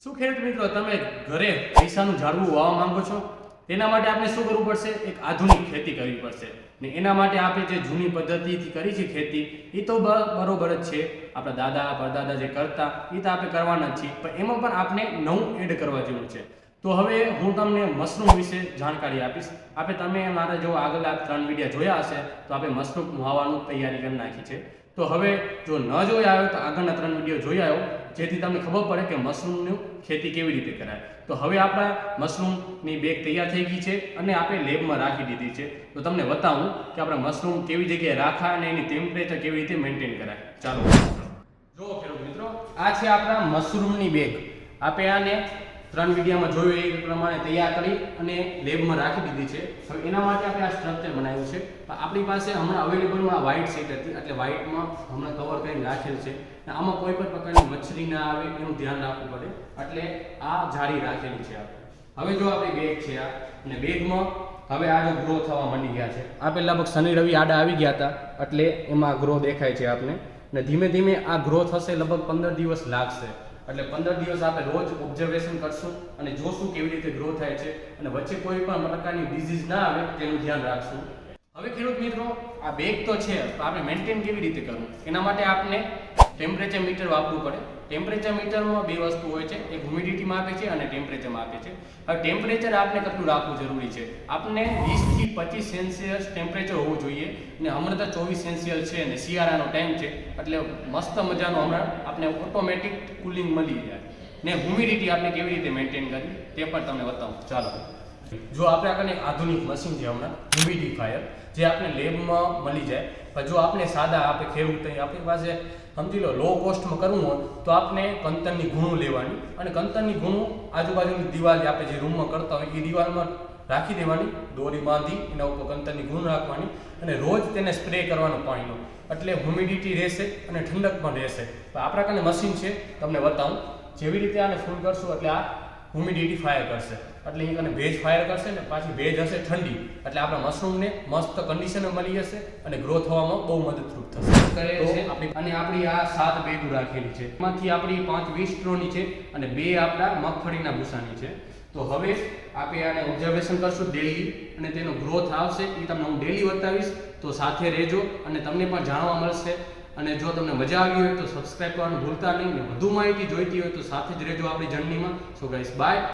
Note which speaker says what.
Speaker 1: શું ખેડૂત મિત્રો તમે ઘરે પૈસાનું ઝાડવું વાવવા માંગો છો? તેના માટે આપણે શું કરવું પડશે? એક આધુનિક ખેતી કરવી પડશે ને એના માટે આપણે જે જૂની પદ્ધતિથી કરી છે ખેતી એ તો બરોબર જ છે. આપણા દાદા પરદાદા જે કરતા એ તો આપણે કરવાના જ છીએ, પણ એમાં પણ આપણે નવું એડ કરવા જેવું છે. તો હવે હું તમને મશરૂમ વિશે જાણકારી આપીશ. તમે મારા જો આગળ 3 વિડીયો જોયા હશે તો આપણે મશરૂમ વાવવાનું તૈયારી કરી નાખી છે. તો હવે જો ન જોયા આવ્યો તો આગળના 3 વિડીયો જોઈ આવ્યો, જેથી તમને ખબર પડે કે મશરૂમની ખેતી કેવી રીતે કરાય. તો હવે આપણા મશરૂમની બેગ તૈયાર થઈ ગઈ છે અને આપણે લેબમાં રાખી દીધી છે. તો તમને બતાવું કે આપણે મશરૂમ કેવી જગ્યાએ રાખા અને એની ટેમ્પરેચર કેવી રીતે મેન્ટેન કરાય. ચાલો જો ખેડૂત મિત્રો, આ છે આપણા મશરૂમની બેગ. આપણે આને 3 વિડીયોમાં જોયું એ પ્રમાણે તૈયાર કરી અને લેબમાં રાખી દીધી છે. હવે એના માટે આપણે આ સ્ટ્રક્ચર બનાવ્યું છે. આપણી પાસે હમણાં અવેલેબલમાં વ્હાઇટ શીટ હતી, એટલે વ્હાઇટમાં હમણાં કવર કરીને રાખેલ છે. આમાં કોઈ પણ પ્રકારની મચ્છરી ના આવે એનું ધ્યાન રાખવું પડે, એટલે આ જાળી રાખેલી છે. હવે જો આપણી બેગ છે આ, અને બેગમાં હવે આ જો ગ્રો થવા માંડી ગયા છે. આ પહેલા લગભગ શનિ રવિ આડા આવી ગયા હતા, એટલે એમાં ગ્રો દેખાય છે આપને. અને ધીમે ધીમે આ ગ્રો થશે, લગભગ 15 દિવસ લાગશે. એટલે 15 દિવસ આપણે રોજ ઓબ્ઝર્વેશન કરશું અને જોશું કેવી રીતે ગ્રો થાય છે, અને વચ્ચે કોઈ પણ પ્રકારની ડિઝીઝ ના આવે તેનું ધ્યાન રાખશું. હવે ખેડૂત મિત્રો, આ બેગ તો છે, તો આપણે મેન્ટેન કેવી રીતે કરવું? એના માટે આપણે ટેમ્પરેચર મીટર વાપરવું પડે. ટેમ્પરેચર મીટરમાં 2 વસ્તુ હોય છે, એક હ્યુમિડિટી માપે છે અને ટેમ્પરેચર માપે છે. હવે ટેમ્પરેચર આપણે કેટલું રાખવું જરૂરી છે? આપણે 20 થી 25 સેલ્સિયસ ટેમ્પરેચર હોવું જોઈએ. ને હમણાં તો 24 સેલ્સિયસ છે અને શિયાળાનો ટાઈમ છે, એટલે મસ્ત મજાનું હમણાં આપણે ઓટોમેટિક કુલિંગ મળી જાય. ને હ્યુમિડિટી આપણે કેવી રીતે મેન્ટેન કરવી તે પણ તમને બતાવું. ચાલો જો આપણે આગળ આધુનિક મશીન છે હમણાં હ્યુમિડિફાયર, જે આપણે લેબમાં મળી જાય. પણ જો આપણે સાદા આપણે ખેડૂત આપણી પાસે સમજી લો કોસ્ટમાં કરવું હોય તો આપણે કંતરની ગુણું લેવાની, અને કંતરની ગુણું આજુબાજુની દિવાલ આપણે જે રૂમમાં કરતા હોય એ દિવાલમાં રાખી દેવાની, દોરી બાંધી એના ઉપર કંતરની ગુણ રાખવાની, અને રોજ તેને સ્પ્રે કરવાનું પાણીનો, એટલે હ્યુમિડિટી રહેશે અને ઠંડક પણ રહેશે. તો આપણા કાને મશીન છે, તમને બતાવું. જેવી રીતે આને ફૂલ કરશું એટલે આ હ્યુમિડિટી ફાયર કરશે, એટલે એ કને ભેજ ફાયર કરશે ને પાછી ભેજ હશે ઠંડી, એટલે આપણા મશરૂમને મસ્ત કન્ડિશનર મળી જશે અને ગ્રો થવામાં બહુ મદદરૂપ થશે. અને આપણી આ 7 બેગો રાખેલી છે, એમાંથી આપણી 5 સ્ટ્રોની છે અને 2 આપણા મગફળીના ભૂસાની છે. તો હવે આપણે આને ઓબ્ઝર્વેશન કરશું ડેલી, અને તેનો ગ્રોથ આવશે એ તમને હું ડેલી બતાવીશ. તો સાથે રહેજો અને તમને પણ જાણવા મળશે. અને જો તમને મજા આવી હોય તો સબસ્ક્રાઇબ કરવાનું ભૂલતા નહીં. વધુ માહિતી જોઈતી હોય તો સાથે જ રહેજો આપણી જર્નીમાં. So guys, by.